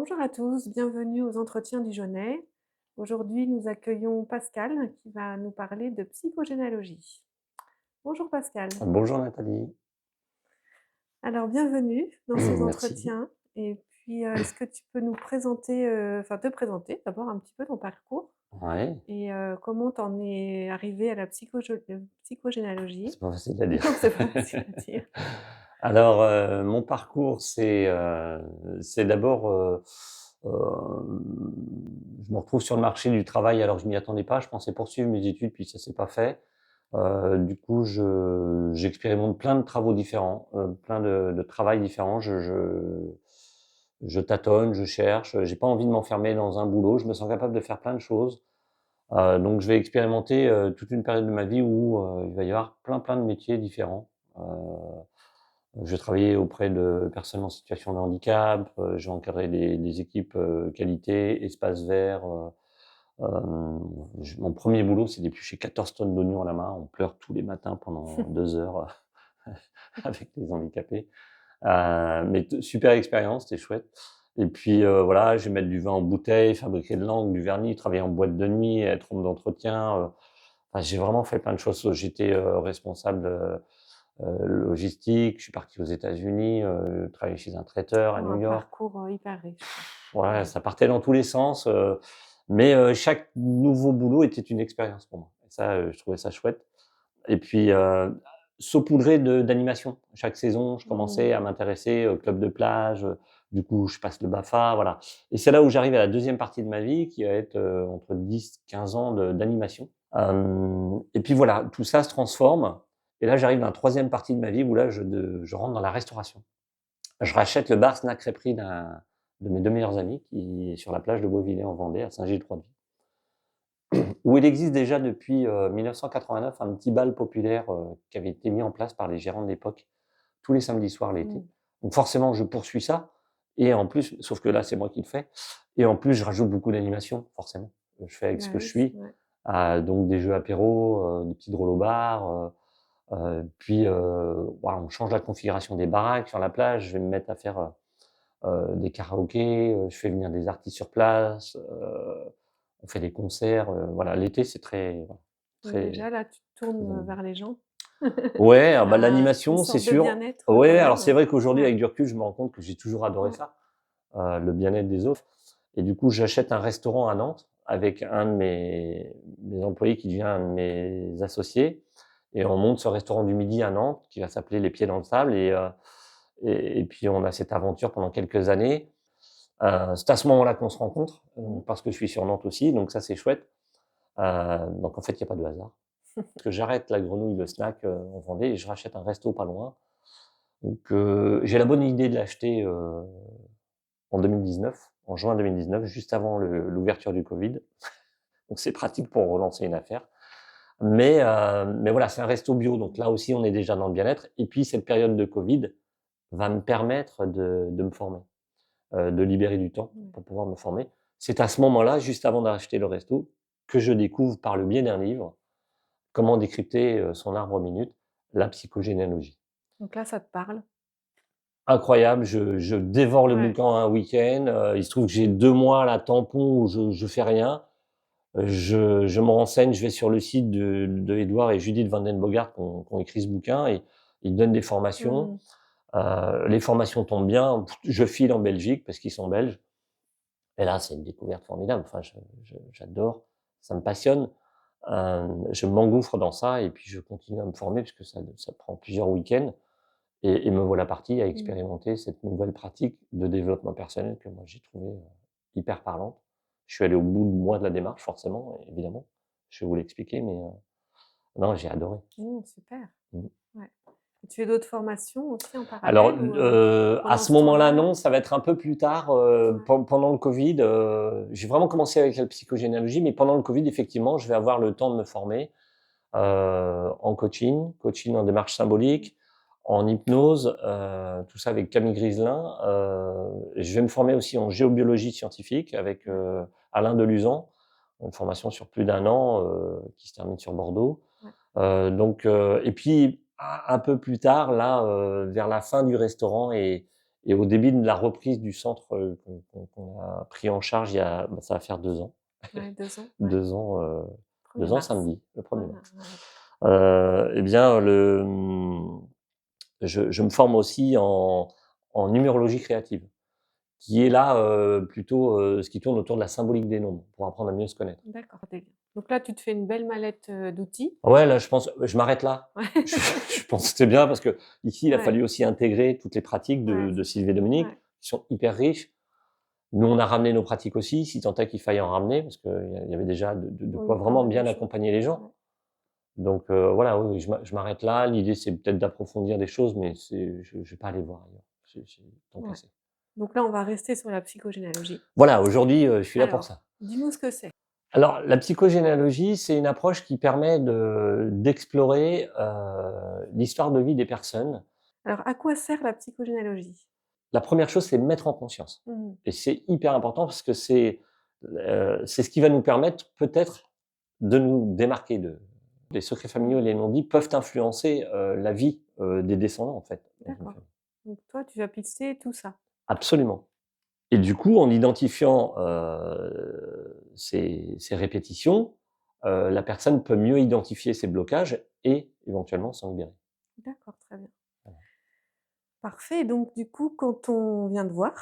Bonjour à tous, bienvenue aux Entretiens Dijonais. Aujourd'hui, nous accueillons Pascal qui va nous parler de psychogénéalogie. Bonjour Pascal. Bonjour Nathalie. Alors, bienvenue dans ces Merci. entretiens. Et puis, est-ce que tu peux nous présenter, enfin te présenter d'abord un petit peu ton parcours Ouais, et comment t'en es arrivé à la psychogénéalogie? c'est pas facile à dire. Non, c'est pas facile à dire. Alors, mon parcours, c'est d'abord, je me retrouve sur le marché du travail alors que je m'y attendais pas. Je pensais poursuivre mes études, puis ça s'est pas fait. Du coup, j'expérimente plein de travaux différents, plein de travails différents. Je tâtonne, je cherche, j'ai pas envie de m'enfermer dans un boulot. Je me sens capable de faire plein de choses. Donc je vais expérimenter, toute une période de ma vie où, il va y avoir plein de métiers différents. Je vais travailler auprès de personnes en situation de handicap, je vais encadrer des équipes, qualité, espaces verts, mon 1er boulot, c'est d'éplucher 14 tonnes d'oignons à la main. On pleure tous les matins pendant 2 heures, avec les handicapés. Mais super expérience, c'était chouette. Et puis, voilà, je vais mettre du vin en bouteille, fabriquer de l'encre, du vernis, travailler en boîte de nuit, être homme d'entretien, enfin, j'ai vraiment fait plein de choses. J'étais, responsable, logistique, je suis parti aux États-Unis, travailler chez un traiteur à Oh, New un York. parcours hyper riche, quoi. Ouais, Ouais. ça partait dans tous les sens, mais chaque nouveau boulot était une expérience pour moi et ça, je trouvais ça chouette et puis, saupoudré d'animation. Chaque saison, je Mmh. commençais à m'intéresser au club de plage, du coup, je passe le BAFA, voilà et c'est là où j'arrive à la deuxième partie de ma vie qui va être, entre 10-15 ans d'animation. Et puis voilà, tout ça se transforme et là, j'arrive dans la troisième partie de ma vie où là, je rentre dans la restauration. Je rachète le bar Snack Crêperie d'un de mes 2 meilleurs amis qui est sur la plage de Beauvillé en Vendée, à Saint-Gilles-Croix-de-Vie, où il existe déjà depuis, 1989 un petit bal populaire, qui avait été mis en place par les gérants de l'époque, tous les samedis soirs l'été. Mmh. Donc forcément, je poursuis ça et en plus sauf que là, c'est moi qui le fais et en plus, je rajoute beaucoup d'animation, forcément. Je fais avec ce Bah que je oui, suis, ouais. donc des jeux apéros, des petits drôles au bar, puis, voilà, on change la configuration des baraques sur la plage. Je vais me mettre à faire, des karaokés, je fais venir des artistes sur place, on fait des concerts, voilà. L'été, c'est très, voilà, Donc très déjà là, tu te très tournes, animé. vers les gens. Ouais, ah bah, Une l'animation, c'est sorte de sûr. bien-être quand Ouais, alors c'est même. vrai qu'aujourd'hui, Ouais. avec du recul, je me rends compte que j'ai toujours adoré Mmh. ça, le bien-être des autres et du coup, j'achète un restaurant à Nantes avec un de mes employés qui devient un de mes associés et on monte ce restaurant du midi à Nantes qui va s'appeler Les Pieds dans le Sable et puis on a cette aventure pendant quelques années. C'est à ce moment-là qu'on se rencontre, Mmh. parce que je suis sur Nantes aussi, donc ça, c'est chouette. Donc en fait, il y a pas de hasard. Parce que j'arrête la grenouille, le snack, en Vendée et je rachète un resto pas loin. Donc j'ai la bonne idée de l'acheter, en 2019, en juin 2019, juste avant l'ouverture du covid. Donc c'est pratique pour relancer une affaire. Mais voilà, c'est un resto bio, donc là aussi, on est déjà dans le bien-être et puis cette période de covid va me permettre de me former. De libérer du temps Ouais. pour pouvoir me former. C'est à ce moment-là, juste avant d'acheter le resto, que je découvre par le biais d'un livre, comment décrypter, son arbre minute, la psychogénéalogie. Donc là, ça te parle? Incroyable, je dévore le Ouais. bouquin un week-end, il se trouve que j'ai 2 mois là tampon où je fais rien. Je me renseigne, je vais sur le site de Édouard et Judith Van den Bogart qui ont écrit ce bouquin et ils donnent des formations. Mmh. Les formations tombent bien, je file en Belgique parce qu'ils sont belges. Et là, c'est une découverte formidable. Enfin, j'adore, ça me passionne. Je m'engouffre dans ça et puis je continue à me former parce que ça prend plusieurs week-ends et me voilà parti à Mmh. expérimenter cette nouvelle pratique de développement personnel que moi j'ai trouvée, hyper parlante. Je suis allé au bout de moi de la démarche forcément, évidemment. Je vais vous l'expliquer, mais non, j'ai adoré. Mmh, super. Mmh. Ouais. Et tu fais d'autres formations aussi en Alors, parallèle ou, à pendant ce ce moment-là, temps-là? non, ça va être un peu plus tard, Ouais. pendant le covid, j'ai vraiment commencé avec la psychogénéalogie, mais pendant le covid, effectivement, je vais avoir le temps de me former, en coaching en démarche Mmh. symbolique, en hypnose, tout ça avec Camille Griselin. Je vais me former aussi en géobiologie scientifique avec, Ouais, Alain Deluzan, une formation sur plus d'1 an, qui se termine sur Bordeaux. ouais. Donc et puis un peu plus tard, là, vers la fin du restaurant Et au début de la reprise du centre qu'on a pris en charge, ça va faire 2 ans. Ouais, 2 ans, ouais. 2 ans, 1er 2 ans mars. samedi, le 1er Voilà, mars. ouais. Eh bien, je me forme aussi en numérologie créative, qui est là, plutôt, ce qui tourne autour de la symbolique des nombres, pour apprendre à mieux se connaître. D'accord, donc là, tu te fais une belle mallette, d'outils. Ouais, là, je pense je m'arrête là. Ouais. Je je pense que c'est bien parce qu'ici, il a Ouais, fallu aussi intégrer toutes les pratiques ouais, de Sylvie et Dominique, ouais. qui sont hyper riches. Nous, on a ramené nos pratiques aussi, si tant est qu'il faille en ramener, parce qu'il y avait déjà de Oui, quoi pas vraiment mal de bien choses. accompagner les gens. Ouais. Donc voilà, oui, oui, je m'arrête là. L'idée, c'est peut-être d'approfondir des choses, mais je vais pas aller voir ailleurs. J'ai tant Ouais. passé. Donc là, on va rester sur la psychogénéalogie. Voilà, aujourd'hui, je suis là pour Alors, ça. dis-nous ce que c'est? Alors, la psychogénéalogie, c'est une approche qui permet d'explorer, l'histoire de vie des personnes. Alors, à quoi sert la psychogénéalogie? La première chose, c'est mettre en conscience Mmh. et c'est hyper important parce que c'est ce qui va nous permettre peut-être de nous démarquer de les secrets familiaux et Mmh. les non-dits peuvent influencer, la vie, des descendants, en fait, dans une D'accord. famille. Donc toi, tu vas pister tout ça? Absolument. Et du coup, en identifiant, ces répétitions, la personne peut mieux identifier ses blocages et éventuellement s'en libérer. D'accord, très bien. Voilà. Parfait, donc du coup, quand on vient te voir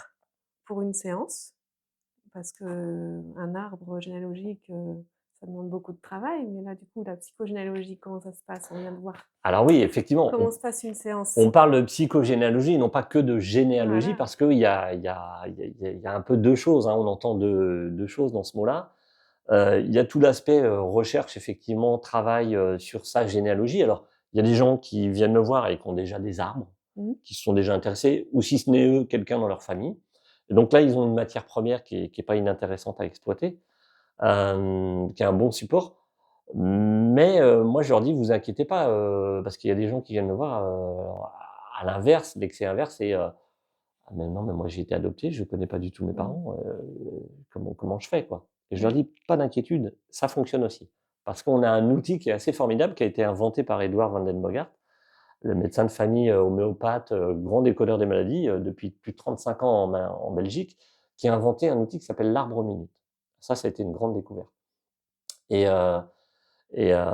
pour une séance, parce qu'un arbre généalogique, ça demande beaucoup de travail, mais là, du coup, la psychogénéalogie, comment ça se passe? On vient te voir. Alors oui, effectivement, Comment se passe une séance? on parle de psychogénéalogie, non pas que de généalogie, Voilà. parce qu'il y a un peu 2 choses, hein, on entend deux choses dans ce mot-là. Il y a tout l'aspect, recherche effectivement, travail, sur sa généalogie. Alors, il y a des gens qui viennent me voir et qui ont déjà des arbres, Mmh. qui se sont déjà intéressés, ou si ce n'est eux, quelqu'un dans leur famille. Et donc là, ils ont une matière première qui est pas inintéressante à exploiter, qui est un bon support. Mais moi, je leur dis: «Vous inquiétez pas», parce qu'il y a des gens qui viennent me voir, à l'inverse, l'excès inverse, c'est, «Ah mais non, mais moi j'ai été adopté, je connais pas du tout mes Mmh. parents, comment je fais, quoi?» Et je leur Ouais. dis: «Pas d'inquiétude, ça fonctionne aussi». Parce qu'on a un outil qui est assez formidable, qui a été inventé par Edouard van den Bogart, le médecin de famille, homéopathe, grand décodeur des maladies, depuis plus de 35 ans en Belgique, qui a inventé un outil qui s'appelle l'arbre minute. Ça a été une grande découverte. Et et heu,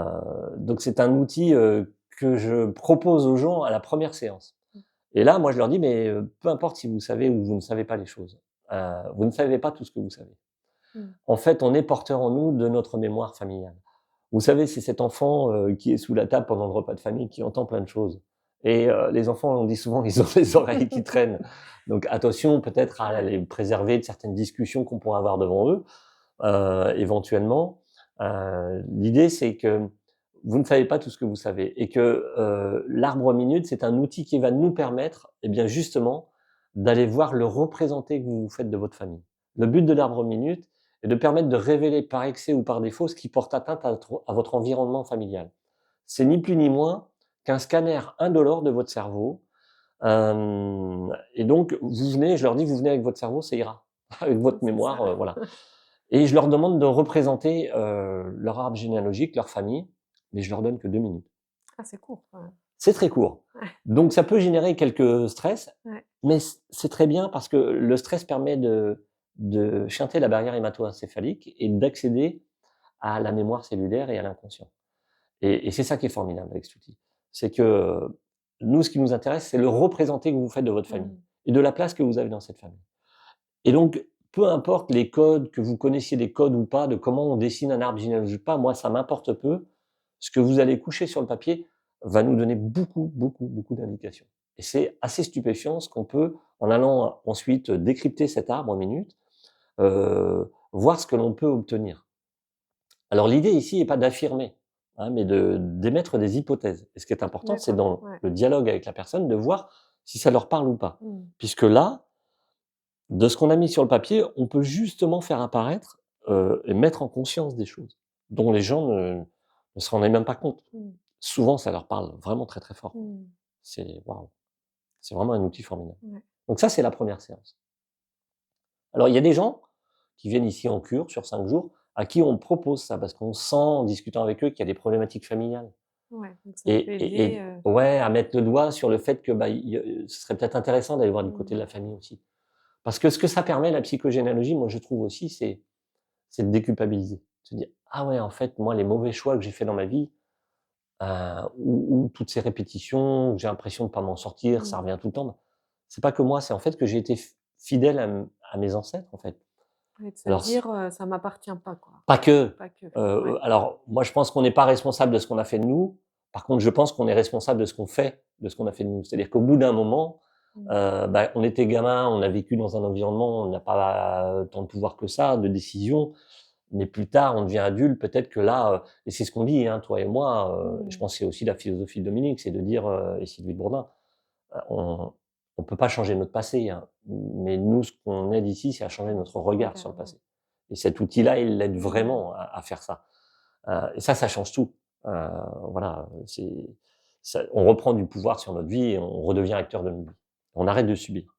donc c'est un outil, que je propose aux gens à la première séance. Mmh. Et là, moi, je leur dis: «Mais, peu importe si vous savez ou vous ne savez pas les choses, vous ne savez pas tout ce que vous savez. Mmh. En fait, on est porteur en nous de notre mémoire familiale. Vous savez, c'est cet enfant, qui est sous la table pendant le repas de famille, qui entend plein de choses et les enfants, on dit souvent, ils ont les oreilles qui traînent. Donc attention peut-être à Ouais. les préserver de certaines discussions qu'on pourrait avoir devant eux, éventuellement. L'idée, c'est que vous ne savez pas tout ce que vous savez et que, l'arbre minute, c'est un outil qui va nous permettre, eh bien, justement, d'aller voir le représenté que vous vous faites de votre famille. Le but de l'arbre minute est de permettre de révéler par excès ou par défaut ce qui porte atteinte à votre environnement familial. C'est ni plus ni moins qu'un scanner indolore de votre cerveau, et donc vous venez, je leur dis: «Vous venez avec votre cerveau, ça ira. Avec Ouais, votre c'est ça. mémoire, voilà». Et je leur demande de représenter, leur arbre généalogique, leur famille, mais je leur donne que 2 minutes. Ah, c'est court quand même. C'est très court. Ouais, Donc ça peut générer quelques stress, ouais. mais c'est très bien parce que le stress permet de chanter la barrière hémato-encéphalique et d'accéder à la mémoire cellulaire et à l'inconscient. Et c'est ça qui est formidable avec cet outil. C'est que, nous, ce qui nous intéresse, c'est le représenter que vous faites de votre famille Mmh. et de la place que vous avez dans cette famille. Et donc, peu importe les codes, que vous connaissiez des codes ou pas, de comment on dessine un arbre généalogique ou pas, moi, ça m'importe peu. Ce que vous allez coucher sur le papier va nous donner beaucoup, beaucoup, beaucoup d'indications. Et c'est assez stupéfiant ce qu'on peut, en allant ensuite décrypter cet arbre en minutes, voir ce que l'on peut obtenir. Alors l'idée ici n'est pas d'affirmer, hein, mais d'émettre des hypothèses. Et ce qui est important, c'est D'accord, dans ouais. le dialogue avec la personne de voir si ça leur parle ou pas. Mmh. Puisque là, de ce qu'on a mis sur le papier, on peut justement faire apparaître, et mettre en conscience des choses dont les gens ne se rendaient même pas compte. Mmh. Souvent, ça leur parle vraiment très, très fort, quoi. Mmh. C'est waouh, c'est vraiment un outil formidable. Ouais. Donc ça, c'est la première séance. Alors il y a des gens qui viennent ici en cure sur 5 jours, à qui on propose ça parce qu'on sent, en discutant avec eux, qu'il y a des problématiques familiales. Ouais, donc ça Et peut et aider, et ouais, à mettre le doigt sur le fait que, bah, ce serait peut-être intéressant d'aller voir du côté de mmh, la famille aussi. Parce que ce que ça permet, la psychogénéalogie, moi, je trouve aussi, c'est de déculpabiliser. Se dire: «Ah ouais, en fait, moi, les mauvais choix que j'ai faits dans ma vie, ou toutes ces répétitions, où j'ai l'impression de pas m'en sortir, ça mmh. revient tout le temps, bah, c'est pas que moi, c'est en fait que j'ai été fidèle à mes ancêtres, en fait». Et de se Alors dire, «Ça m'appartient pas», quoi. pas que. Pas que. Ouais. Alors moi, je pense qu'on n'est pas responsable de ce qu'on a fait de nous. Par contre, je pense qu'on est responsable de ce qu'on fait, de ce qu'on a fait de nous. C'est-à-dire qu'au bout d'un moment, Mmh. bah, on était gamin, on a vécu dans un environnement, on n'a pas tant de pouvoir que ça, de décision. Mais plus tard, on devient adulte, peut-être que là, et c'est ce qu'on dit, hein, toi et moi, je Mmh. pense que c'est aussi la philosophie de Dominique, c'est de dire, et Sylvie de Bourdin, on peut pas changer notre passé, hein, mais nous, ce qu'on aide ici, c'est à changer notre regard sur Regarde, le ouais. passé. Et cet outil-là, il l'aide Mmh. vraiment à faire ça. Et ça change tout. Heu, voilà, on reprend du pouvoir sur notre vie et on redevient acteur de notre vie. On arrête de subir.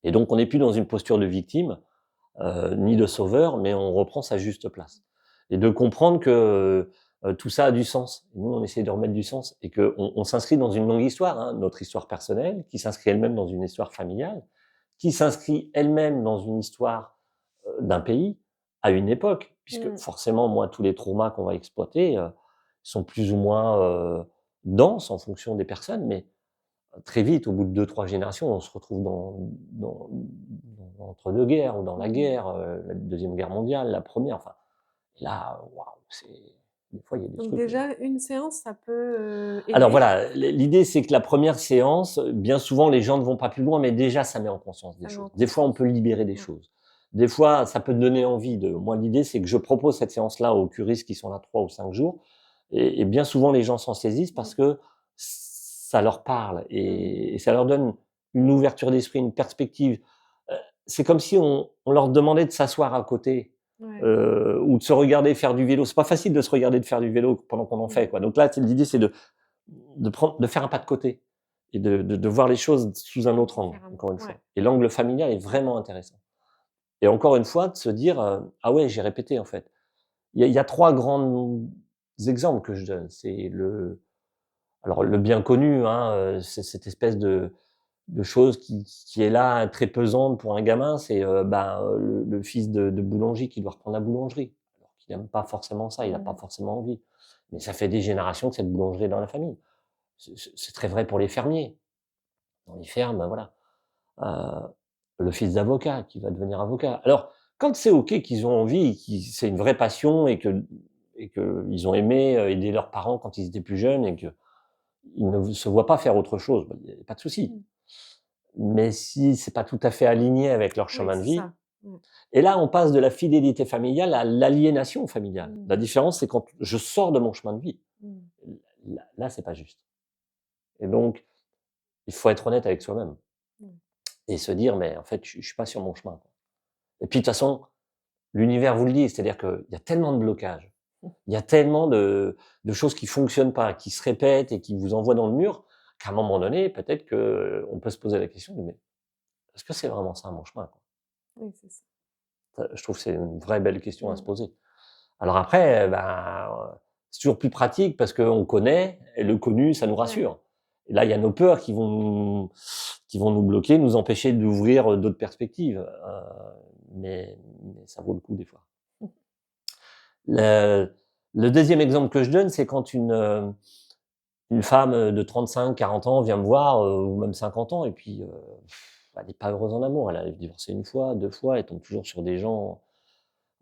Et donc on n'est plus dans une posture de victime, ni de sauveur, mais on reprend sa juste place. Et de comprendre que, tout ça a du sens. Nous, on essaie de remettre du sens et qu'on on s'inscrit dans une longue histoire, hein, notre histoire personnelle, qui s'inscrit elle-même dans une histoire familiale, qui s'inscrit elle-même dans une histoire, d'un pays, à une époque. Puisque Mmh. forcément, moi, tous les traumas qu'on va exploiter, sont plus ou moins, denses en fonction des personnes, mais très vite, au bout de 2-3 générations, on se retrouve dans entre 2 guerres ou dans la Mmh. guerre, la 2e guerre mondiale, la première. Enfin, là, waouh, c'est des fois, il y a des Donc trucs, déjà, une séance, ça peut, alors aider? voilà, l'idée, c'est que la première séance, bien souvent, les gens ne vont pas plus loin, mais déjà, ça met en conscience des Ça met en choses. Des fois, on peut conscience. libérer des Ouais. choses. Des fois, ça peut te donner envie de moi, l'idée, c'est que je propose cette séance-là aux curistes qui sont là 3 ou 5 jours et bien souvent, les gens s'en saisissent Mmh. parce que ça leur parle Mmh. et ça leur donne une ouverture d'esprit, une perspective. Heu, c'est comme si on leur demandait de s'asseoir à côté, Ouais. ou de se regarder faire du vélo. C'est pas facile de se regarder de faire du vélo pendant qu'on en fait, Mmh. quoi. Donc là, l'idée, c'est de faire un pas de côté et de voir les choses sous un autre angle, Différemment. encore une Ouais. fois. Et l'angle familial est vraiment intéressant. Et encore une fois, de se dire, «Ah ouais, j'ai répété, en fait». Il y a 3 grands exemples que je donne. C'est le bien connu, hein, c'est cette espèce de chose qui est là, très pesante pour un gamin, c'est, le fils de boulanger qui doit reprendre la boulangerie. Alors qu'il aime pas forcément ça, il a pas Mmh. forcément envie. Mais ça fait des générations que cette boulangerie est dans la famille. C'est très vrai pour les fermiers. Dans les fermes, ben voilà. Heu, le fils d'avocat qui va devenir avocat. Alors, quand c'est OK, qu'ils ont envie, c'est une vraie passion et qu'ils ont aimé, aider leurs parents quand ils étaient plus jeunes et qu'ils ne se voient pas faire autre chose, bah, il y a pas de souci. Mmh. Mais si c'est pas tout à fait aligné avec leur Oui, chemin de c'est vie, ça. Mmh. et là, on passe de la fidélité familiale à l'aliénation familiale. Mmh. La différence, c'est quand je sors de mon chemin de vie. Mmh. Là, c'est pas juste. Et donc, il faut être honnête avec soi-même Mmh. et se dire: «Mais en fait, je suis pas sur mon chemin, quoi». Et puis de toute façon, l'univers vous le dit, c'est-à-dire qu'il y a tellement de blocages, il y a tellement de choses qui fonctionnent pas, qui se répètent et qui vous envoient dans le mur, qu'à un moment donné, peut-être qu'on peut se poser la question de: «Mais est-ce que c'est vraiment ça mon chemin, quoi?» Oui, c'est ça. Ça, je trouve que c'est une vraie belle question à se Mmh. poser. Alors après, c'est toujours plus pratique parce qu'on connaît et le connu, ça nous Ouais. rassure. Et là, il y a nos peurs qui vont nous bloquer, nous empêcher d'ouvrir, d'autres perspectives, mais ça vaut le coup des fois. Le le 2e exemple que je donne, c'est quand une femme, de 35-40 ans vient me voir, ou même 50 ans et puis, elle n'est pas heureuse en amour. Elle a divorcé 1 fois, 2 fois, elle tombe toujours sur des gens,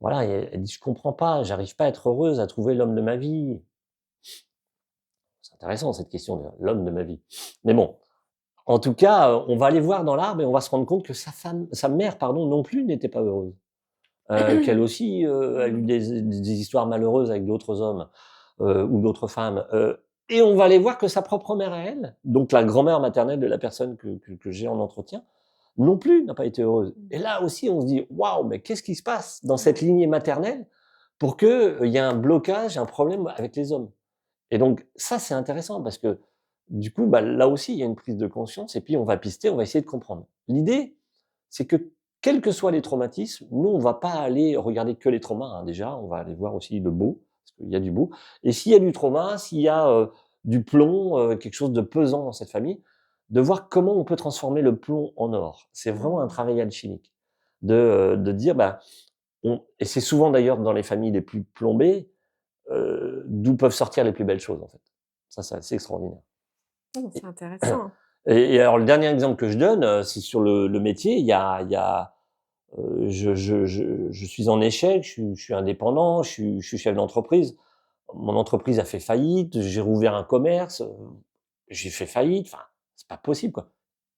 voilà, et elle dit: «Je comprends pas, j'arrive pas à être heureuse, à trouver l'homme de ma vie». C'est intéressant cette question de l'homme de ma vie. Mais bon, en tout cas, on va aller voir dans l'arbre et on va se rendre compte que sa mère, pardon, non plus n'était pas heureuse. Qu'elle aussi, a eu Mmh. des histoires malheureuses avec d'autres hommes, ou d'autres femmes, et on va aller voir que sa propre mère à elle, donc la grand-mère maternelle de la personne que j'ai en entretien, non plus n'a pas été heureuse. Mmh. Et là aussi, on se dit: «Waouh, mais qu'est-ce qui se passe dans cette Ouais. lignée maternelle pour que, il y ait un blocage, un problème avec les hommes?» Et donc ça, c'est intéressant parce que du coup, bah, là aussi, il y a une prise de conscience et puis on va pister, on va essayer de comprendre. L'idée, c'est que quels que soient les traumatismes, nous, on va pas aller regarder que les traumas, hein, déjà, on va aller voir aussi le beau, parce qu'il y a du beau. Et s'il y a du trauma, s'il y a du plomb, quelque chose de pesant dans cette famille, de voir comment on peut transformer le plomb en or. C'est vraiment un Mmh. travail alchimique. De dire, bah, et c'est souvent d'ailleurs dans les familles les plus plombées, d'où peuvent sortir les plus belles choses, en fait. Ça, c'est assez extraordinaire. Oh, c'est Et, intéressant. et alors, le dernier exemple que je donne, c'est sur le métier. Je suis en échec, je suis indépendant, je suis chef d'entreprise. Mon entreprise a fait faillite, j'ai rouvert un commerce, j'ai fait faillite. Enfin, c'est pas possible, quoi.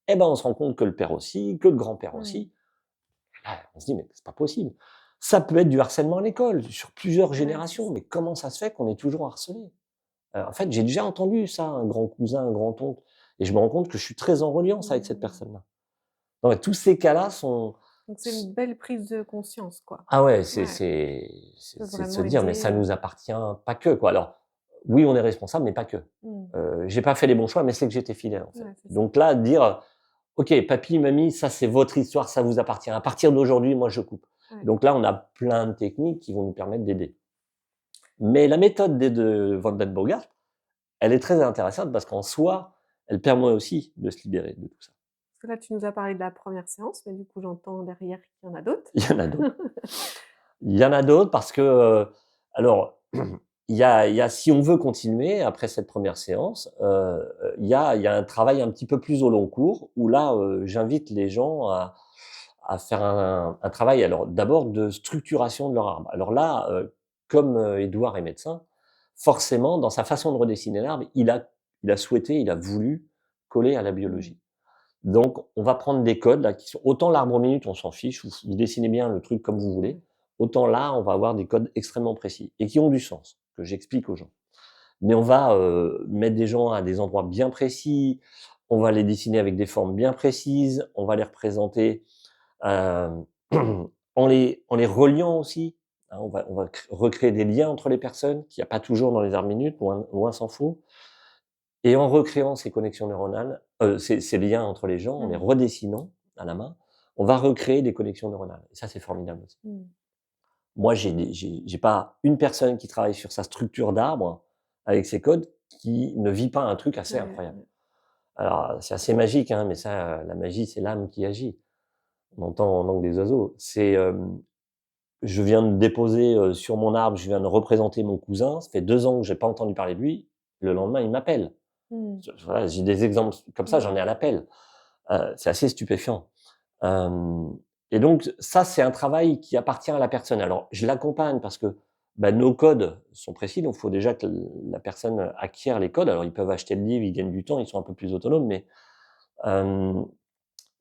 Eh ben, on se rend compte que le père aussi, que le grand-père Mmh. aussi. Là, on se dit: «Mais c'est pas possible». Ça peut être du harcèlement à l'école, sur plusieurs Ouais, c'est générations, ça. mais comment ça se fait qu'on est toujours harcelé? En fait, j'ai déjà entendu ça, un grand cousin, un grand-oncle, et je me rends compte que je suis très en reliance avec cette Mmh. personne-là. Non, mais tous ces cas-là sont Donc c'est une belle prise de conscience, quoi. ah ouais, Ouais, ça peut c'est de se vraiment dire: «Mais ça aider. nous appartient pas que, quoi». Alors, oui, on est responsable, mais pas que. Mmh. J'ai pas fait les bons choix, mais c'est que j'étais fidèle, en fait. Ouais, c'est ça. Donc là, dire: «OK, papy, mamie, ça c'est votre histoire, ça vous appartient. À partir d'aujourd'hui, moi je coupe». Ouais. Donc là, on a plein de techniques qui vont nous permettre d'aider. Mais la méthode de Van den Bogart, elle est très intéressante parce qu'en soi, elle permet aussi de se libérer de tout ça. Parce que là, tu nous as parlé de la première séance, mais du coup, j'entends derrière qu'il y en a d'autres. Il y en a d'autres. Il y en a d'autres parce que, alors, il y a si on veut continuer après cette première séance, il y a un travail un petit peu plus au long cours où là, j'invite les gens à faire un travail, alors d'abord de structuration de leur arbre. Alors là, comme, Édouard est médecin, forcément dans sa façon de redessiner l'arbre, il a souhaité, il a voulu coller à la Mmh. biologie. Donc on va prendre des codes là qui sont autant l'arbre minute, on s'en fiche, vous dessinez bien le truc comme vous voulez, Ouais. autant là, on va avoir des codes extrêmement précis et qui ont du sens, que j'explique aux gens. Mais on va, mettre des gens à des endroits bien précis, on va les dessiner avec des formes bien précises, on va les représenter, hem, en les reliant aussi, hein. On va recréer des liens entre les personnes qu'il y a pas toujours dans les arbres minutes, loin s'en faut. Et en recréant ces connexions neuronales, ces liens entre les gens, en les Mmh. redessinant à la main, on va recréer des connexions neuronales et ça, c'est formidable aussi. Mmh. Moi, j'ai pas une personne qui travaille sur sa structure d'arbre avec ses codes qui ne vit pas un truc assez Ouais, incroyable. ouais. Alors, c'est assez magique, hein, mais ça, la magie, c'est l'âme qui agit. On entend en langue des oiseaux. Je viens de déposer, sur mon arbre, je viens de représenter mon cousin, ça fait 2 ans que j'ai pas entendu parler de lui. Le lendemain, il m'appelle. Mmh. Voilà, j'ai des exemples comme ça, j'en ai Ouais. à l'appel. C'est assez stupéfiant. Hem et donc ça, c'est un travail qui appartient à la personne. Alors je l'accompagne parce que, bah, nos codes sont précis, donc il faut déjà que la personne acquiert les codes. Alors ils peuvent acheter le livre, ils gagnent du temps, ils sont un peu plus autonomes, mais hem,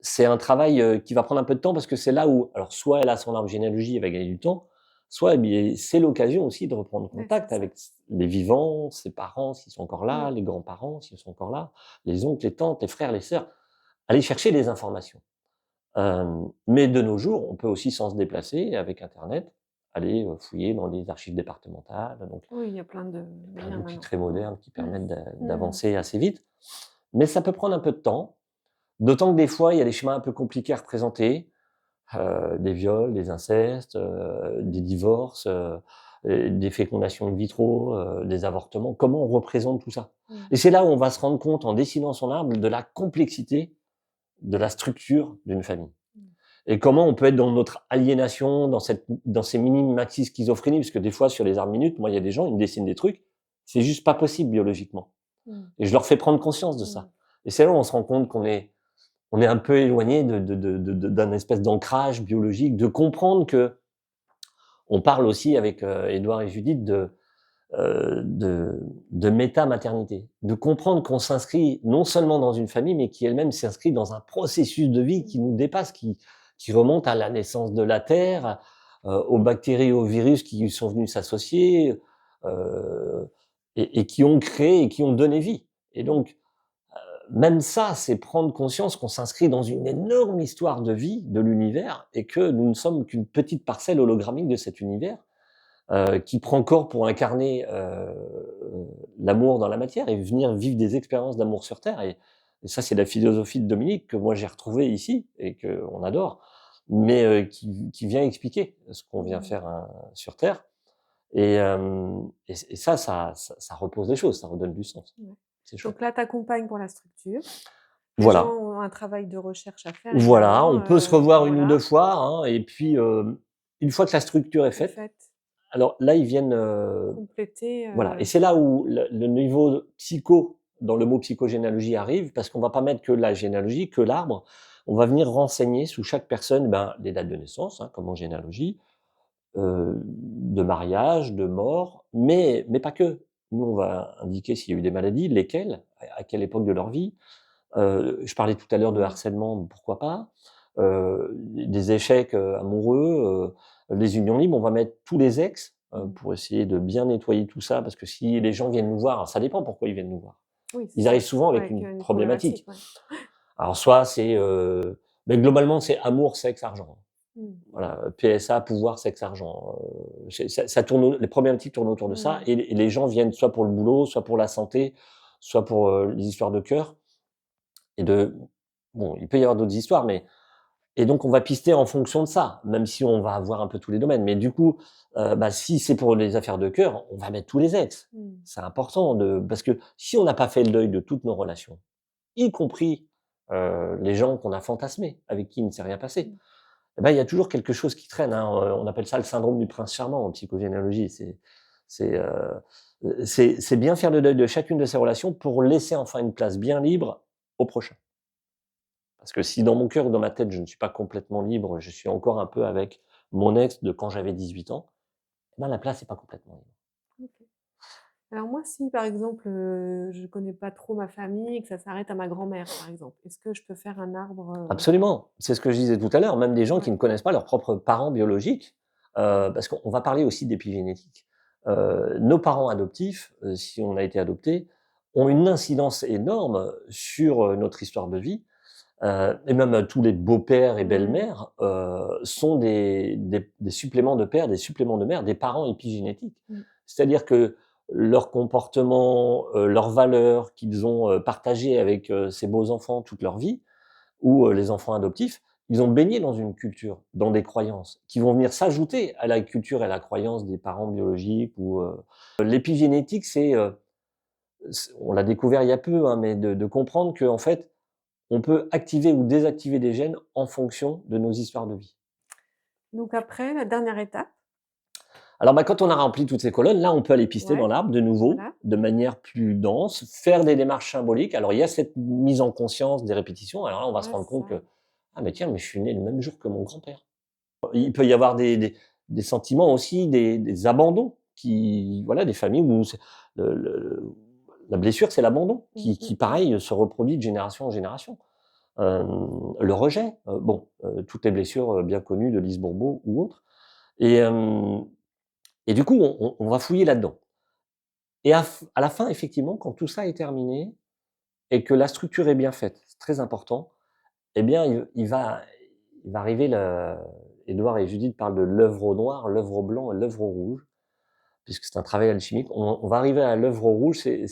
c'est un travail, qui va prendre un peu de temps parce que c'est là où alors soit elle a son arbre généalogie, elle va gagner du temps, soit, eh bien, c'est l'occasion aussi de reprendre Ouais, c'est contact ça. avec les vivants, ses parents s'ils sont encore là, Mmh. les grands-parents s'ils sont encore là, les oncles, les tantes, les frères, les sœurs. Aller chercher des informations. Mais de nos jours, on peut aussi sans se déplacer avec internet, aller, fouiller dans les archives départementales, donc Oui, il y a plein de plein moyens d'outils maintenant. très Ouais. modernes qui permettent Mmh. d'avancer assez vite. Mais ça peut prendre un peu de temps, d'autant que des fois, il y a des schémas un peu compliqués à représenter, des viols, des incestes, des divorces, des fécondations in vitro, des avortements. Comment on représente tout ça? Mmh. Et c'est là où on va se rendre compte, en dessinant son arbre, de la complexité de la structure d'une famille. Mmh. Et comment on peut être dans notre aliénation, dans ces mini maxi schizophrénies, parce que des fois sur les arbres minutes, moi il y a des gens, ils me dessinent des trucs, c'est juste pas possible biologiquement. Mmh. Et je leur fais prendre conscience de Mmh. ça. Et c'est là où on se rend compte on est un peu éloigné d'un espèce d'ancrage biologique, de comprendre que on parle aussi avec Édouard et Judith de méta-maternité, de comprendre qu'on s'inscrit non seulement dans une famille, mais qui elle-même s'inscrit dans un processus de vie Mmh. qui nous dépasse, qui remonte à la naissance de la Terre, aux bactéries, aux virus qui sont venus s'associer, euh, et qui ont créé et qui ont donné vie. Et Mmh. donc, même ça, c'est prendre conscience qu'on s'inscrit dans une énorme histoire de vie de l'univers et que nous ne sommes qu'une petite parcelle hologrammique de cet univers qui prend corps pour incarner l'amour dans la matière et venir vivre des expériences d'amour sur Terre. Et ça, c'est la philosophie de Dominique que moi j'ai retrouvée ici et qu'on adore, mais qui vient expliquer ce qu'on vient Mmh. faire sur Terre. Et ça repose les choses, ça redonne du sens. Ouais. C'est chouette. Donc là, tu accompagnes pour la structure. Les gens Voilà. ont un travail de recherche à faire Voilà, évidemment, on peut se revoir 1 ou 2 voilà, fois, hein, et puis, une fois que la structure est est faite, faite, alors là, ils viennent, complétée, voilà, et c'est là où le niveau psycho, dans le mot psychogénéalogie arrive, parce qu'on va pas mettre que la généalogie, que l'arbre. On va venir renseigner sous chaque personne, ben, les dates de naissance, hein, comme en généalogie, de mariage, de mort, mais pas que. Nous, on va indiquer s'il y a eu des maladies, lesquelles, à quelle époque de leur vie. Je parlais tout à l'heure de mmh, harcèlement, pourquoi pas. Des échecs, amoureux, les unions libres, on va mettre tous les ex, mmh. pour essayer de bien nettoyer tout ça, parce que si les gens viennent nous voir, alors ça dépend pourquoi ils viennent nous voir. Oui, c'est Ils arrivent ça, souvent avec avec, une une problématique. problématique, ouais. Alors soit c'est, beh, globalement c'est amour, sexe, argent. Mmh. Voilà, PSA, pouvoir, sexe, argent. Ça tourne, les problématiques tournent autour de ça, Mmh. et les gens viennent soit pour le boulot, soit pour la santé, soit pour, les histoires de cœur et de bon, il peut y avoir d'autres histoires, mais et donc on va pister en fonction de ça, même si on va avoir un peu tous les domaines. Mais du coup, bah, si c'est pour les affaires de cœur, on va mettre tous les ex. Mmh. C'est important parce que si on n'a pas fait le deuil de toutes nos relations, y compris, les gens qu'on a fantasmés, avec qui il ne s'est rien passé, Mmh. eh ben, il y a toujours quelque chose qui traîne, hein. On appelle ça le syndrome du prince charmant en psychogénéalogie. C'est, c'est bien faire le deuil de chacune de ces relations pour laisser enfin une place bien libre au prochain. Parce que si dans mon cœur ou dans ma tête, je ne suis pas complètement libre, je suis encore un peu avec mon ex de quand j'avais 18 ans, eh ben, la place est pas complètement libre. OK. Alors moi, si par exemple, je connais pas trop ma famille et que ça s'arrête à ma grand-mère, par exemple, est-ce que je peux faire un arbre, Absolument, c'est ce que je disais tout à l'heure, même des gens qui ouais, ne connaissent pas leurs propres parents biologiques, parce qu'on va parler aussi d'épigénétique. Nos parents adoptifs, si on a été adopté, ont une incidence énorme sur, notre histoire de vie, et même, tous les beaux-pères et mmh, belles-mères, sont des suppléments de père, des suppléments de mère, des parents épigénétiques. mmh, C'est-à-dire que leur comportement, leurs valeurs qu'ils ont, partagées avec, ces beaux enfants toute leur vie, ou les enfants adoptifs, ils ont baigné dans une culture, dans des croyances, qui vont venir s'ajouter à la culture et à la croyance des parents biologiques ou, l'épigénétique, on l'a découvert il y a peu, hein, mais de comprendre qu'en fait, on peut activer ou désactiver des gènes en fonction de nos histoires de vie. donc après, la dernière étape, Alors, bah, quand on a rempli toutes ces colonnes, là, on peut aller pister dans ouais, l'arbre de nouveau, voilà, de manière plus dense, faire des démarches symboliques. Alors, il y a cette mise en conscience des répétitions. Alors là, on va se ouais, rendre c'est compte ça. que, ah, mais tiens, mais je suis né le même jour que mon grand-père. Il peut y avoir des sentiments aussi, des abandons qui, voilà, des familles où la blessure, c'est l'abandon Mmh, qui mmh mh. pareil, se reproduit de génération en génération. Le rejet, bon, toutes les blessures, bien connues de Lise Bourbeau ou autres, et hem et du coup, on va fouiller là-dedans, et à la fin, effectivement, quand tout ça est terminé et que la structure est bien faite, c'est très important, eh bien, il va arriver le Édouard et Judith parlent de l'œuvre au noir, l'œuvre au blanc et l'œuvre au rouge, puisque c'est un travail alchimique. On va arriver à l'œuvre au rouge, c'est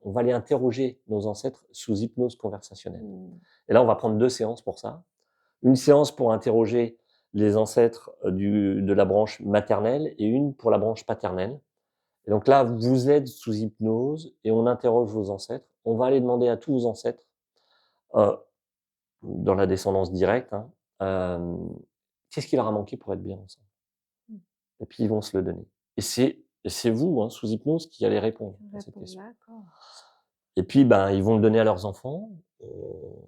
on va aller interroger nos ancêtres sous hypnose conversationnelle, Mmh. et là, on va prendre 2 séances pour ça. Une séance pour interroger les ancêtres, de la branche maternelle, et une pour la branche paternelle. Et donc là, vous êtes sous hypnose et on interroge vos ancêtres. On va aller demander à tous vos ancêtres, heu, dans la descendance directe, hein, qu'est-ce qui leur a manqué pour être bien ensemble? Mmh. Et puis ils vont se le donner. Et c'est vous, hein, sous hypnose, qui allez répondre à cette Répondre, question. d'accord. Et puis, ben, ils vont le donner à leurs enfants.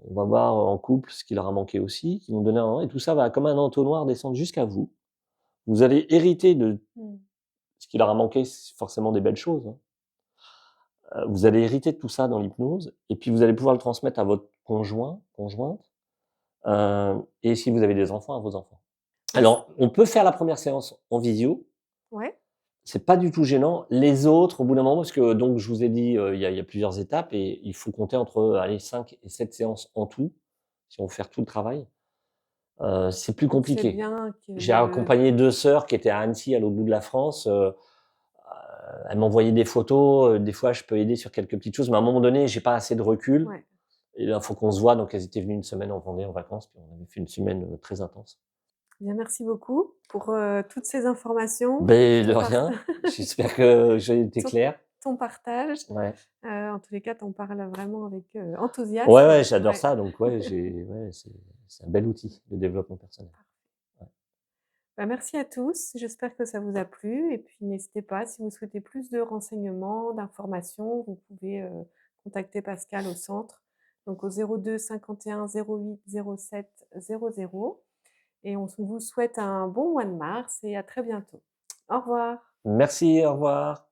On va voir en couple ce qui leur a manqué aussi, qu'ils vont donner à et tout ça va comme un entonnoir descendre jusqu'à vous. Vous allez hériter de Mmh. ce qui leur a manqué, c'est forcément des belles choses, hein. Vous allez hériter de tout ça dans l'hypnose, et puis vous allez pouvoir le transmettre à votre conjoint, conjointe, et si vous avez des enfants, à vos enfants. Et c Alors, on peut faire la première séance en visio, ouais, c'est pas du tout gênant. Les autres, au bout d'un moment, parce que donc je vous ai dit, il y a plusieurs étapes, et il faut compter entre, allez, 5 et 7 séances en tout, si on veut faire tout le travail. C'est plus donc c'est compliqué. bien que J'ai le accompagné 2 sœurs qui étaient à Annecy, à l'autre bout de la France, elles m'envoyaient des photos, des fois je peux aider sur quelques petites choses, mais à un moment donné, j'ai pas assez de recul, ouais. et là, faut qu'on se voit, donc elles étaient venues une semaine en Vendée en vacances, puis on avait fait une semaine, très intense. Bien, merci beaucoup pour, toutes ces informations, Beh, de ton part rien. J'espère que j'ai été ton clair. ton partage. Ouais. En tous les cas, tu en parles vraiment avec, Ouais, enthousiasme. ouais, j'adore Ouais. ça, donc ouais, c'est un bel outil de développement personnel. Ouais. Bah, merci à tous, j'espère que ça vous a plu et puis n'hésitez pas, si vous souhaitez plus de renseignements, d'informations, vous pouvez, contacter Pascal au centre, donc au 02 51 08 07 00 et on vous souhaite un bon mois de mars et à très bientôt. Au revoir. Merci, au revoir.